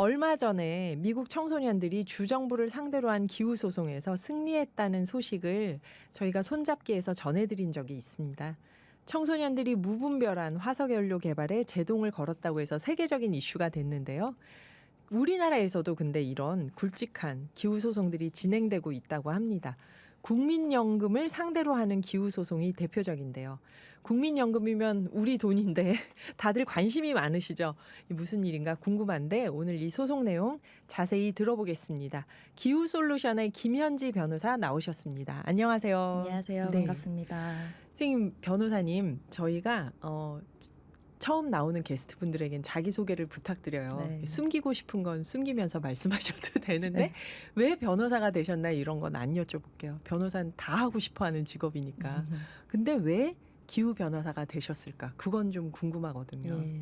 얼마 전에 미국 청소년들이 주정부를 상대로 한 기후소송에서 승리했다는 소식을 저희가 손잡기에서 전해드린 적이 있습니다. 청소년들이 무분별한 화석연료 개발에 제동을 걸었다고 해서 세계적인 이슈가 됐는데요. 우리나라에서도 근데 이런 굵직한 기후소송들이 진행되고 있다고 합니다. 국민연금을 상대로 하는 기후소송이 대표적인데요. 국민연금이면 우리 돈인데 다들 관심이 많으시죠? 무슨 일인가 궁금한데 오늘 이 소송 내용 자세히 들어보겠습니다. 기후솔루션의 김현지 변호사 나오셨습니다. 안녕하세요. 안녕하세요. 네. 반갑습니다. 선생님 변호사님 저희가 처음 나오는 게스트분들에겐 자기소개를 부탁드려요. 네. 숨기고 싶은 건 숨기면서 말씀하셔도 되는데 네. 왜 변호사가 되셨나 이런 건 안 여쭤볼게요. 변호사는 다 하고 싶어하는 직업이니까. 근데 왜 기후 변호사가 되셨을까? 그건 좀 궁금하거든요. 예.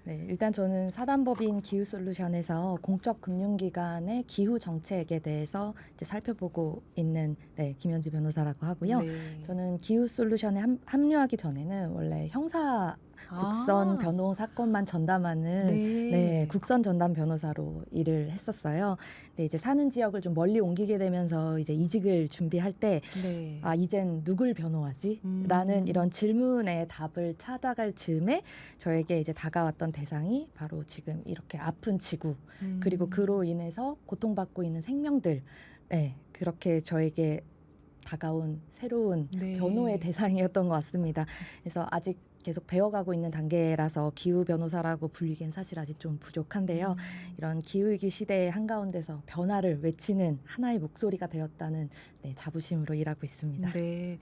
네, 일단 저는 사단법인 기후솔루션에서 공적 금융기관의 기후 정책에 대해서 이제 살펴보고 있는 김현지 변호사라고 하고요. 네. 저는 기후솔루션에 합류하기 전에는 원래 형사 국선 변호 사건만 전담하는 국선 전담 변호사로 일을 했었어요. 근데 이제 사는 지역을 좀 멀리 옮기게 되면서 이제 이직을 준비할 때 이젠 누굴 변호하지? 라는 이런 질문에 답을 찾아갈 즈음에 저에게 이제 다가왔던 대상이 바로 지금 이렇게 아픈 지구 그리고 그로 인해서 고통받고 있는 생명들 그렇게 저에게 다가온 새로운 변호의 대상이었던 것 같습니다. 그래서 아직 계속 배워가고 있는 단계라서 기후 변호사라고 불리기엔 사실 아직 좀 부족한데요. 이런 기후위기 시대의 한가운데서 변화를 외치는 하나의 목소리가 되었다는 자부심으로 일하고 있습니다. 네.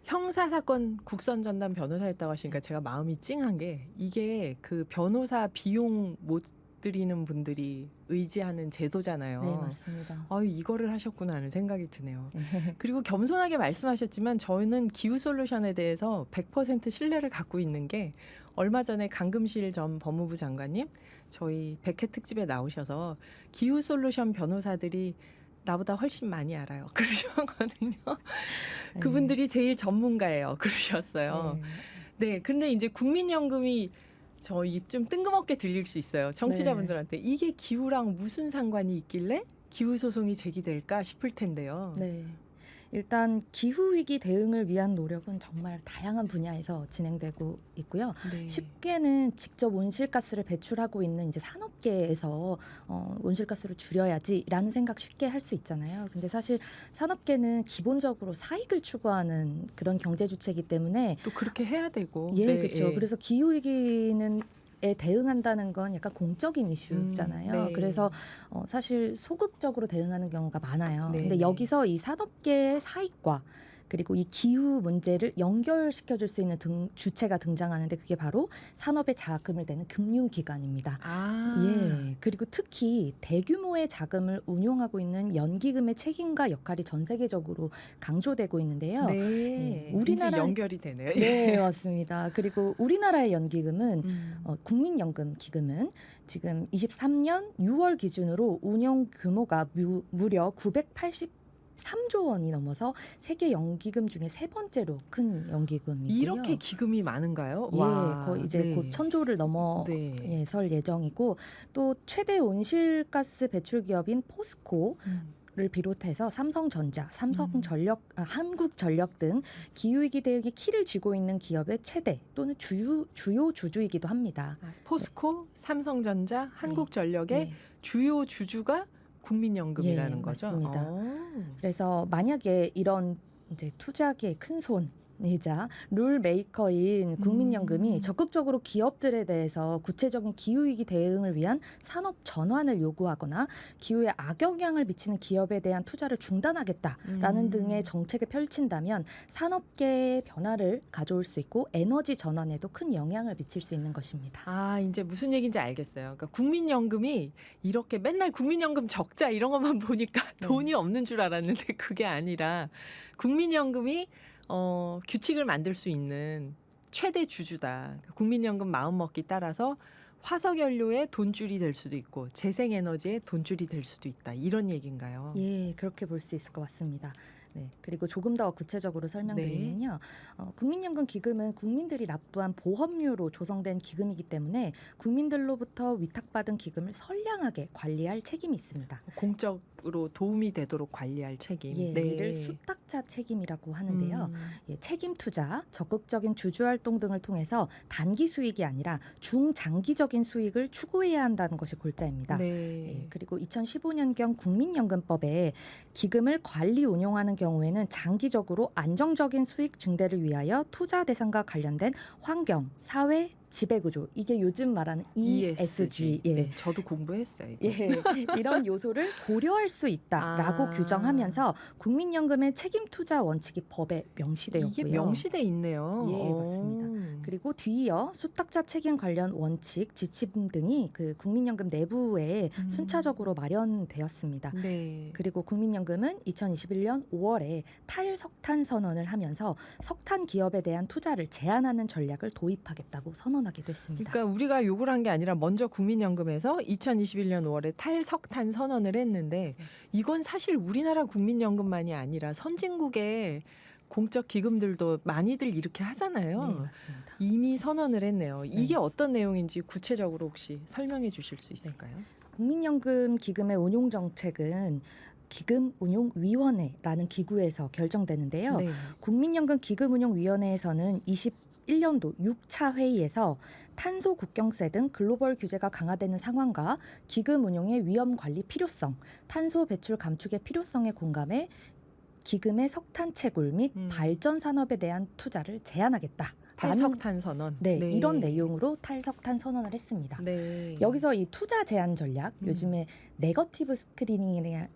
형사사건 국선전담 변호사였다고 하시니까 제가 마음이 찡한 게 이게 그 변호사 비용 못 드리는 분들이 의지하는 제도잖아요. 네, 맞습니다. 이거를 하셨구나 하는 생각이 드네요. 그리고 겸손하게 말씀하셨지만 저는 기후솔루션에 대해서 100% 신뢰를 갖고 있는 게 얼마 전에 강금실 전 법무부 장관님 저희 100회 특집에 나오셔서 기후솔루션 변호사들이 나보다 훨씬 많이 알아요. 그러셨거든요. 그분들이 제일 전문가예요. 그러셨어요. 네. 근데 이제 국민연금이 저희 좀 뜬금없게 들릴 수 있어요. 청취자분들한테. 이게 기후랑 무슨 상관이 있길래 기후소송이 제기될까 싶을 텐데요. 네. 일단 기후위기 대응을 위한 노력은 정말 다양한 분야에서 진행되고 있고요. 쉽게는 직접 온실가스를 배출하고 있는 이제 산업계에서 온실가스를 줄여야지라는 생각 쉽게 할 수 있잖아요. 근데 사실 산업계는 기본적으로 사익을 추구하는 그런 경제 주체이기 때문에 또 그렇게 해야 되고. 그렇죠. 그래서 기후위기는 에 대응한다는 건 약간 공적인 이슈잖아요. 그래서 사실 소극적으로 대응하는 경우가 많아요. 근데 여기서 이 산업계의 사익과 그리고 이 기후 문제를 연결시켜줄 수 있는 주체가 등장하는데 그게 바로 산업의 자금을 내는 금융기관입니다. 그리고 특히 대규모의 자금을 운용하고 있는 연기금의 책임과 역할이 전 세계적으로 강조되고 있는데요. 우리나라 연결이 되네요. 네, 맞습니다. 그리고 우리나라의 연기금은 국민연금 기금은 지금 23년 6월 기준으로 운용 규모가 무려 983조 원이 넘어서 세계 연기금 중에 세 번째로 큰 연기금이고요. 이렇게 기금이 많은가요? 거의 이제 곧 1000조를 넘어설 예정이고 또 최대 온실가스 배출 기업인 포스코 를 비롯해서 삼성전자, 한국전력 등 기후위기 대응에 키를 쥐고 있는 기업의 최대 또는 주요 주주이기도 합니다. 포스코, 삼성전자, 한국전력의 주요 주주가 국민연금이라는 거죠? 맞습니다. 그래서 만약에 이런 이제 투자계의 큰 손이자 룰 메이커인 국민연금이 적극적으로 기업들에 대해서 구체적인 기후위기 대응을 위한 산업 전환을 요구하거나 기후에 악영향을 미치는 기업에 대한 투자를 중단하겠다라는 등의 정책을 펼친다면 산업계의 변화를 가져올 수 있고 에너지 전환에도 큰 영향을 미칠 수 있는 것입니다. 이제 무슨 얘기인지 알겠어요. 그러니까 국민연금이 이렇게 맨날 국민연금 적자 이런 것만 보니까 돈이 없는 줄 알았는데 그게 아니라 국민연금이 규칙을 만들 수 있는 최대 주주다. 국민연금 마음먹기 따라서 화석연료의 돈줄이 될 수도 있고 재생에너지의 돈줄이 될 수도 있다. 이런 얘기인가요? 그렇게 볼 수 있을 것 같습니다. 네, 그리고 조금 더 구체적으로 설명드리면요. 국민연금 기금은 국민들이 납부한 보험료로 조성된 기금이기 때문에 국민들로부터 위탁받은 기금을 선량하게 관리할 책임이 있습니다. 공적으로 도움이 되도록 관리할 책임. 예, 네. 이를 수탁자 책임이라고 하는데요. 예, 책임 투자, 적극적인 주주 활동 등을 통해서 단기 수익이 아니라 중장기적인 수익을 추구해야 한다는 것이 골자입니다. 네. 예, 그리고 2015년경 국민연금법에 기금을 관리 운용하는 경우에는 장기적으로 안정적인 수익 증대를 위하여 투자 대상과 관련된 환경, 사회, 지배구조, 이게 요즘 말하는 ESG, 예. 네, 저도 공부했어요. 이거. 예, 이런 요소를 고려할 수 있다라고 규정하면서 국민연금의 책임 투자 원칙이 법에 명시되었고요. 이게 명시돼 있네요. 예, 맞습니다. 그리고 뒤이어 수탁자 책임 관련 원칙, 지침 등이 그 국민연금 내부에 순차적으로 마련되었습니다. 네. 그리고 국민연금은 2021년 5월에 탈석탄 선언을 하면서 석탄 기업에 대한 투자를 제한하는 전략을 도입하겠다고 선언하게 됐습니다. 그러니까 우리가 요구를 한 게 아니라 먼저 국민연금에서 2021년 5월에 탈석탄 선언을 했는데 이건 사실 우리나라 국민연금만이 아니라 선진국의 공적 기금들도 많이들 이렇게 하잖아요. 네, 맞습니다. 이미 선언을 했네요. 이게 어떤 내용인지 구체적으로 혹시 설명해 주실 수 있을까요? 국민연금 기금의 운용 정책은 기금운용위원회라는 기구에서 결정되는데요. 네. 국민연금 기금운용위원회에서는 21년도 6차 회의에서 탄소 국경세 등 글로벌 규제가 강화되는 상황과 기금 운용의 위험 관리 필요성, 탄소 배출 감축의 필요성에 공감해 기금의 석탄 채굴 및 발전 산업에 대한 투자를 제한하겠다. 탈석탄 선언. 네, 이런 내용으로 탈석탄 선언을 했습니다. 네. 여기서 이 투자 제한 전략, 요즘에 네거티브 스크리닝이나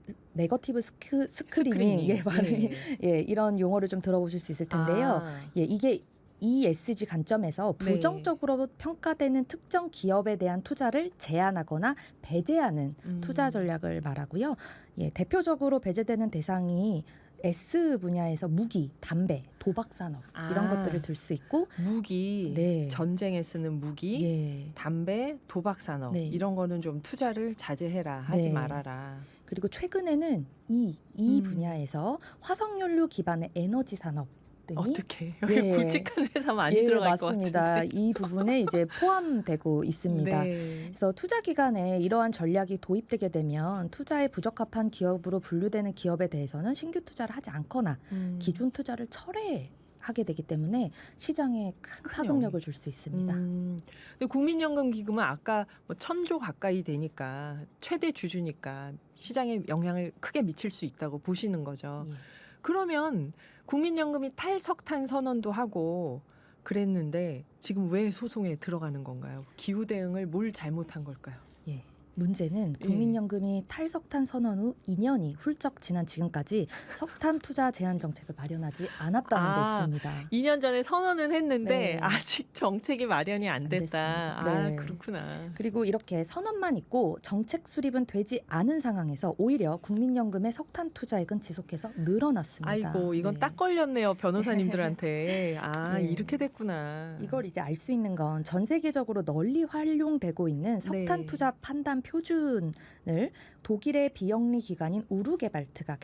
스크리닝, 예, 발음이 예, 이런 용어를 좀 들어보실 수 있을 텐데요. 예, 이게 ESG 관점에서 부정적으로 평가되는 특정 기업에 대한 투자를 제한하거나 배제하는 투자 전략을 말하고요. 예, 대표적으로 배제되는 대상이 S 분야에서 무기, 담배, 도박 산업 이런 것들을 들 수 있고 무기, 네. 전쟁에 쓰는 무기, 예. 담배, 도박 산업 네. 이런 거는 좀 투자를 자제해라, 하지 네. 말아라. 그리고 최근에는 이 분야에서 화석연료 기반의 에너지 산업 등이 어떻게 여기 예. 굵직한 회사 많이 예, 들어갈 맞습니다. 것 같은데. 이 부분에 이제 포함되고 있습니다. 네. 그래서 투자 기간에 이러한 전략이 도입되게 되면 투자에 부적합한 기업으로 분류되는 기업에 대해서는 신규 투자를 하지 않거나 기존 투자를 철회하게 되기 때문에 시장에 큰 파급력을 줄 수 있습니다. 근데 국민연금 기금은 아까 뭐 1,000조 가까이 되니까 최대 주주니까 시장에 영향을 크게 미칠 수 있다고 보시는 거죠. 예. 그러면 국민연금이 탈석탄 선언도 하고 그랬는데 지금 왜 소송에 들어가는 건가요? 기후 대응을 뭘 잘못한 걸까요? 예. 문제는 국민연금이 탈석탄 선언 후 2년이 훌쩍 지난 지금까지 석탄 투자 제한 정책을 마련하지 않았다는 데 있습니다. 2년 전에 선언은 했는데 네. 아직 정책이 마련이 안 됐다. 됐습니다. 네. 그렇구나. 그리고 이렇게 선언만 있고 정책 수립은 되지 않은 상황에서 오히려 국민연금의 석탄 투자액은 지속해서 늘어났습니다. 아이고 이건 네. 딱 걸렸네요, 변호사님들한테. 아, 네. 이렇게 됐구나. 이걸 이제 알 수 있는 건 전 세계적으로 널리 활용되고 있는 석탄 투자 판단 표준을 독일의 비영리 기관인 우르게발트가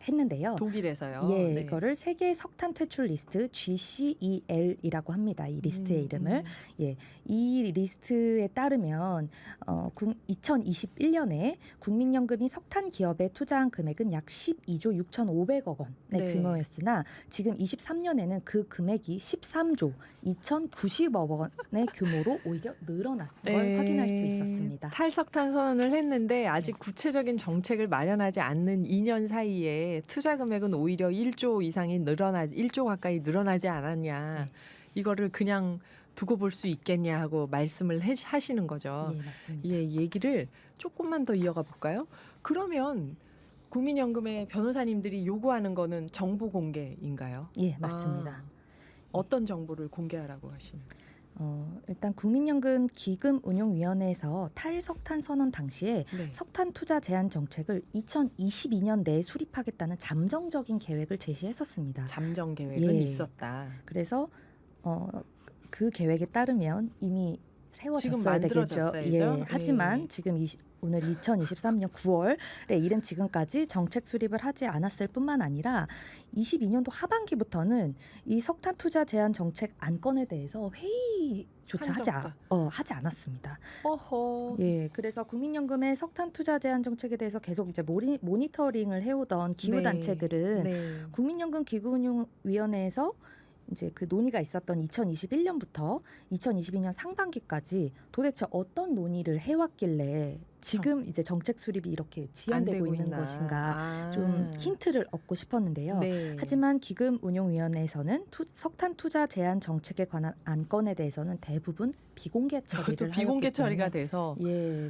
했는데요. 독일에서요. 예, 네. 이거를 세계 석탄 퇴출 리스트 GCEL이라고 합니다. 이 리스트의 이름을. 예, 이 리스트에 따르면 2021년에 국민연금이 석탄 기업에 투자한 금액은 약 12조 6,500억 원의 규모였으나 지금 23년에는 그 금액이 13조 2,090억 원의 규모로 오히려 늘어났을 걸 확인할 수 있었습니다. 탈석탄 선언을 했는데 아직 구체적인 정책을 마련하지 않는 2년 사이에 투자 금액은 오히려 1조 이상이 1조 가까이 늘어나지 않았냐. 이거를 그냥 두고 볼 수 있겠냐 하고 말씀을 하시는 거죠. 예, 맞습니다. 예, 얘기를 조금만 더 이어가 볼까요? 그러면 국민연금의 변호사님들이 요구하는 거는 정보 공개인가요? 예, 맞습니다. 어떤 정보를 공개하라고 하시는? 일단 국민연금 기금운용위원회에서 탈석탄 선언 당시에 석탄 투자 제한 정책을 2022년 내에 수립하겠다는 잠정적인 계획을 제시했었습니다. 잠정 계획은 있었다. 그래서 그 계획에 따르면 이미 세워졌어야 지금 되겠죠. 만들어졌어야죠. 하지만 지금 오늘 2023년 9월에 이른 지금까지 정책 수립을 하지 않았을 뿐만 아니라 22년도 하반기부터는 이 석탄 투자 제한 정책 안건에 대해서 회의조차 하지 않았습니다. 어허. 예, 그래서 국민연금의 석탄 투자 제한 정책에 대해서 계속 이제 모니터링을 해오던 기후 단체들은 국민연금 기금운용위원회에서 이제 그 논의가 있었던 2021년부터 2022년 상반기까지 도대체 어떤 논의를 해왔길래 지금 이제 정책 수립이 이렇게 지연되고 있는 것인가 좀 힌트를 얻고 싶었는데요. 하지만 기금운용위원회에서는 석탄 투자 제한 정책에 관한 안건에 대해서는 대부분 비공개 처리를 비공개 처리가 돼서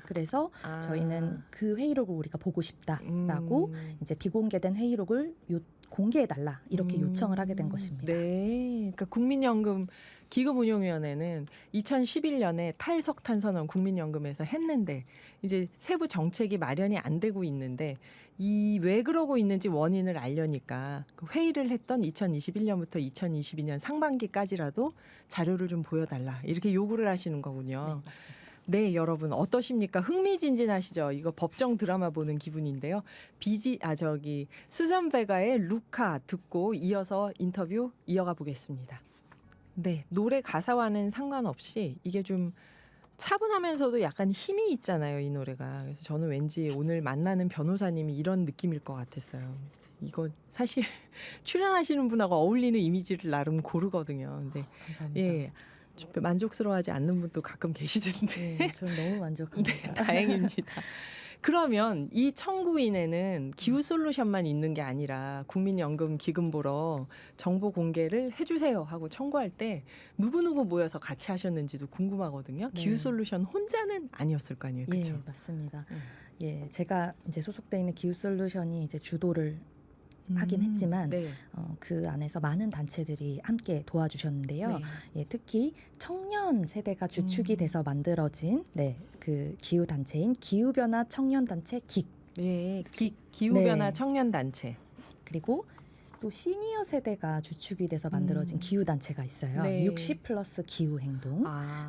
그래서 저희는 그 회의록을 우리가 보고 싶다라고 이제 비공개된 회의록을 공개해달라 이렇게 요청을 하게 된 것입니다. 네, 그러니까 국민연금 기금운용위원회는 2011년에 탈석탄 선언 국민연금에서 했는데 이제 세부 정책이 마련이 안 되고 있는데 이 왜 그러고 있는지 원인을 알려니까 회의를 했던 2021년부터 2022년 상반기까지라도 자료를 좀 보여달라 이렇게 요구를 하시는 거군요. 네, 맞습니다. 네, 여러분 어떠십니까? 흥미진진하시죠? 이거 법정 드라마 보는 기분인데요. 수전 베가의 루카 듣고 이어서 인터뷰 이어가 보겠습니다. 네, 노래 가사와는 상관없이 이게 좀 차분하면서도 약간 힘이 있잖아요, 이 노래가. 그래서 저는 왠지 오늘 만나는 변호사님이 이런 느낌일 것 같았어요. 이거 사실 출연하시는 분하고 어울리는 이미지를 나름 고르거든요. 근데 감사합니다. 예. 만족스러워하지 않는 분도 가끔 계시던데. 네, 저는 너무 만족합니다. 네, 다행입니다. 그러면 이 청구인에는 기후 솔루션만 있는 게 아니라 국민연금 기금 보러 정보 공개를 해주세요 하고 청구할 때 누구누구 모여서 같이 하셨는지도 궁금하거든요. 네. 기후 솔루션 혼자는 아니었을 거 아니에요, 그렇죠? 예, 맞습니다. 예, 제가 이제 소속돼 있는 기후 솔루션이 이제 주도를 하긴 했지만 그 안에서 많은 단체들이 함께 도와주셨는데요. 네. 예, 특히 청년 세대가 주축이 돼서 만들어진 그 기후 단체인 기후 변화 청년 단체 긱. 네, 기후 변화 청년 단체. 그리고 또 시니어 세대가 주축이 돼서 만들어진 기후 단체가 있어요. 60+ 기후 행동.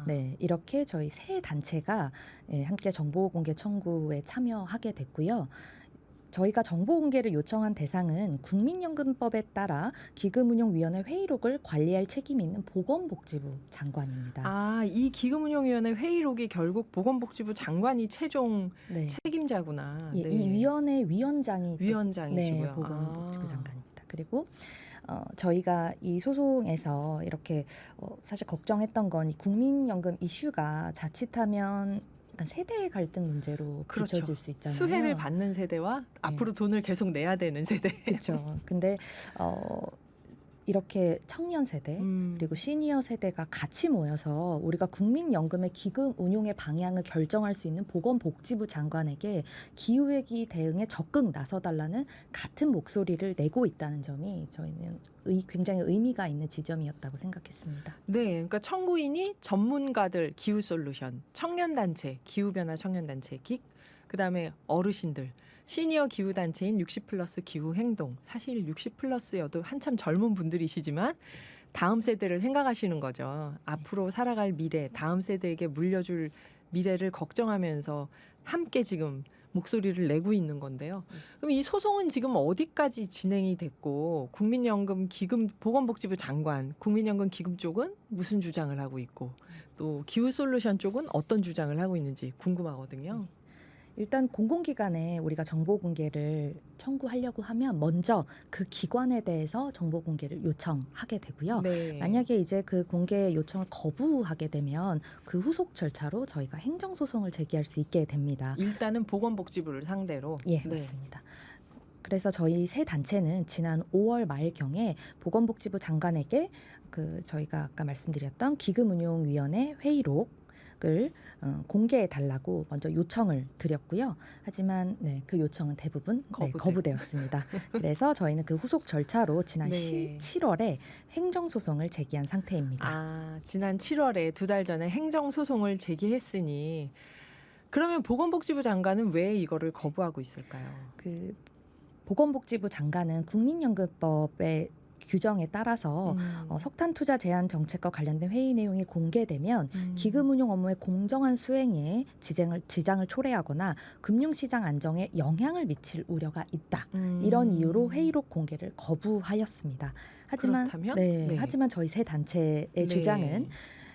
네, 이렇게 저희 세 단체가 함께 정보 공개 청구에 참여하게 됐고요. 저희가 정보 공개를 요청한 대상은 국민연금법에 따라 기금운용위원회 회의록을 관리할 책임이 있는 보건복지부 장관입니다. 이 기금운용위원회 회의록이 결국 보건복지부 장관이 최종 책임자구나. 예, 이 위원회 위원장이시고요. 네, 보건복지부 장관입니다. 그리고 저희가 이 소송에서 이렇게 사실 걱정했던 건 이 국민연금 이슈가 자칫하면 약간 세대 갈등 문제로 비춰질 수 있잖아요. 수혜를 받는 세대와 앞으로 돈을 계속 내야 되는 세대. 그렇죠. 근데 이렇게 청년 세대 그리고 시니어 세대가 같이 모여서 우리가 국민연금의 기금 운용의 방향을 결정할 수 있는 보건복지부 장관에게 기후위기 대응에 적극 나서달라는 같은 목소리를 내고 있다는 점이 저희는 굉장히 의미가 있는 지점이었다고 생각했습니다. 네, 그러니까 청구인이 전문가들 기후 솔루션, 청년단체, 기후변화 청년단체 긱, 그다음에 어르신들, 시니어 기후단체인 60+ 기후행동. 사실 60+여도 한참 젊은 분들이시지만 다음 세대를 생각하시는 거죠. 앞으로 살아갈 미래, 다음 세대에게 물려줄 미래를 걱정하면서 함께 지금 목소리를 내고 있는 건데요. 그럼 이 소송은 지금 어디까지 진행이 됐고 국민연금 기금 보건복지부 장관, 국민연금 기금 쪽은 무슨 주장을 하고 있고 또 기후솔루션 쪽은 어떤 주장을 하고 있는지 궁금하거든요. 일단 공공기관에 우리가 정보 공개를 청구하려고 하면 먼저 그 기관에 대해서 정보 공개를 요청하게 되고요. 만약에 이제 그 공개 요청을 거부하게 되면 그 후속 절차로 저희가 행정소송을 제기할 수 있게 됩니다. 일단은 보건복지부를 상대로. 예, 맞습니다. 그래서 저희 세 단체는 지난 5월 말경에 보건복지부 장관에게 저희가 아까 말씀드렸던 기금운용위원회 회의록을 공개해 달라고 먼저 요청을 드렸고요. 하지만 그 요청은 대부분 거부되었습니다. 그래서 저희는 그 후속 절차로 지난 7월에 행정소송을 제기한 상태입니다. 지난 7월에 2달 전에 행정소송을 제기했으니 그러면 보건복지부 장관은 왜 이거를 거부하고 있을까요? 보건복지부 장관은 국민연금법에 규정에 따라서 석탄 투자 제한 정책과 관련된 회의 내용이 공개되면 기금 운용 업무의 공정한 수행에 지장을 초래하거나 금융시장 안정에 영향을 미칠 우려가 있다. 이런 이유로 회의록 공개를 거부하였습니다. 하지만 그렇다면? 하지만 저희 세 단체의 주장은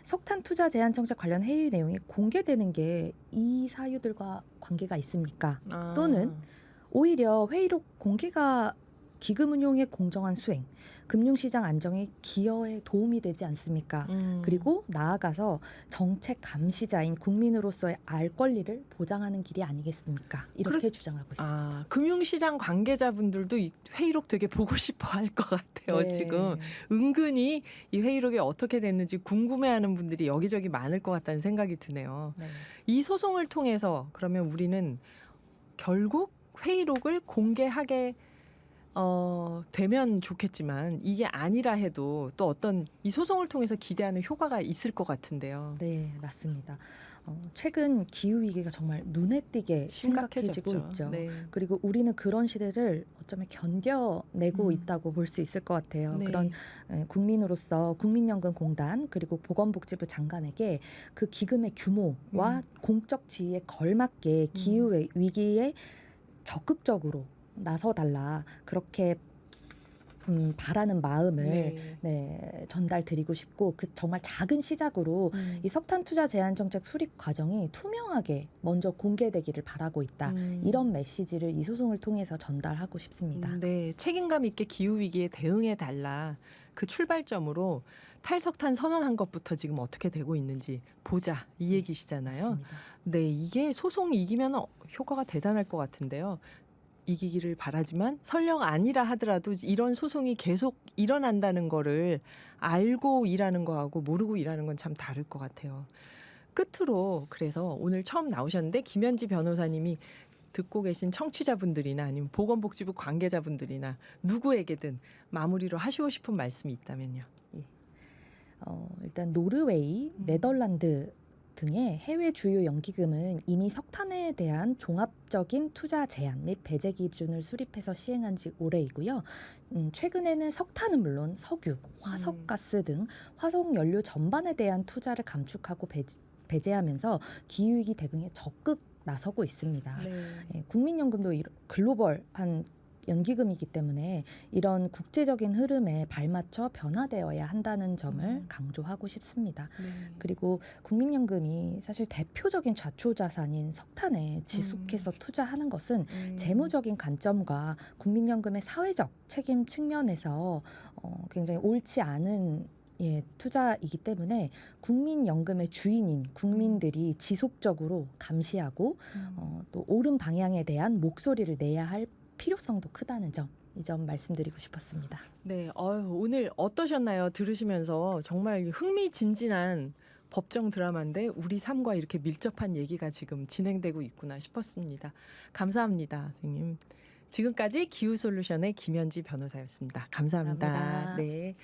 석탄 투자 제한 정책 관련 회의 내용이 공개되는 게 이 사유들과 관계가 있습니까? 또는 오히려 회의록 공개가 기금 운용의 공정한 수행, 금융시장 안정에 기여에 도움이 되지 않습니까? 그리고 나아가서 정책 감시자인 국민으로서의 알 권리를 보장하는 길이 아니겠습니까? 이렇게 주장하고 있습니다. 금융시장 관계자분들도 이 회의록 되게 보고 싶어 할 것 같아요. 네. 지금 은근히 이 회의록이 어떻게 됐는지 궁금해하는 분들이 여기저기 많을 것 같다는 생각이 드네요. 네. 이 소송을 통해서 그러면 우리는 결국 회의록을 공개하게 되면 좋겠지만 이게 아니라 해도 또 어떤 이 소송을 통해서 기대하는 효과가 있을 것 같은데요. 네, 맞습니다. 최근 기후 위기가 정말 눈에 띄게 심각해지고 있죠. 네. 그리고 우리는 그런 시대를 어쩌면 견뎌내고 있다고 볼 수 있을 것 같아요. 네. 그런 국민으로서 국민연금공단 그리고 보건복지부 장관에게 그 기금의 규모와 공적 지위에 걸맞게 기후 위기에 적극적으로 나서달라 그렇게 바라는 마음을 전달드리고 싶고 그 정말 작은 시작으로 이 석탄 투자 제한 정책 수립 과정이 투명하게 먼저 공개되기를 바라고 있다. 이런 메시지를 이 소송을 통해서 전달하고 싶습니다. 네, 책임감 있게 기후 위기에 대응해 달라. 그 출발점으로 탈석탄 선언한 것부터 지금 어떻게 되고 있는지 보자 이 얘기시잖아요. 맞습니다. 네, 이게 소송이 이기면 효과가 대단할 것 같은데요. 이기기를 바라지만 설령 아니라 하더라도 이런 소송이 계속 일어난다는 거를 알고 일하는 거하고 모르고 일하는 건 참 다를 것 같아요. 끝으로 그래서 오늘 처음 나오셨는데 김현지 변호사님이 듣고 계신 청취자분들이나 아니면 보건복지부 관계자분들이나 누구에게든 마무리로 하시고 싶은 말씀이 있다면요. 일단 노르웨이, 네덜란드 등의 해외 주요 연기금은 이미 석탄에 대한 종합적인 투자 제한 및 배제 기준을 수립해서 시행한 지 오래이고요. 최근에는 석탄은 물론 석유, 화석가스 등 화석 연료 전반에 대한 투자를 감축하고 배제하면서 기후위기 대응에 적극 나서고 있습니다. 국민연금도 글로벌한 연기금이기 때문에 이런 국제적인 흐름에 발맞춰 변화되어야 한다는 점을 강조하고 싶습니다. 그리고 국민연금이 사실 대표적인 좌초자산인 석탄에 지속해서 투자하는 것은 재무적인 관점과 국민연금의 사회적 책임 측면에서 굉장히 옳지 않은 투자이기 때문에 국민연금의 주인인 국민들이 지속적으로 감시하고 또 옳은 방향에 대한 목소리를 내야 할 필요성도 크다는 점, 이 점 말씀드리고 싶었습니다. 네, 오늘 어떠셨나요? 들으시면서 정말 흥미진진한 법정 드라마인데 우리 삶과 이렇게 밀접한 얘기가 지금 진행되고 있구나 싶었습니다. 감사합니다, 선생님. 지금까지 기후솔루션의 김현지 변호사였습니다. 감사합니다. 감사합니다. 네.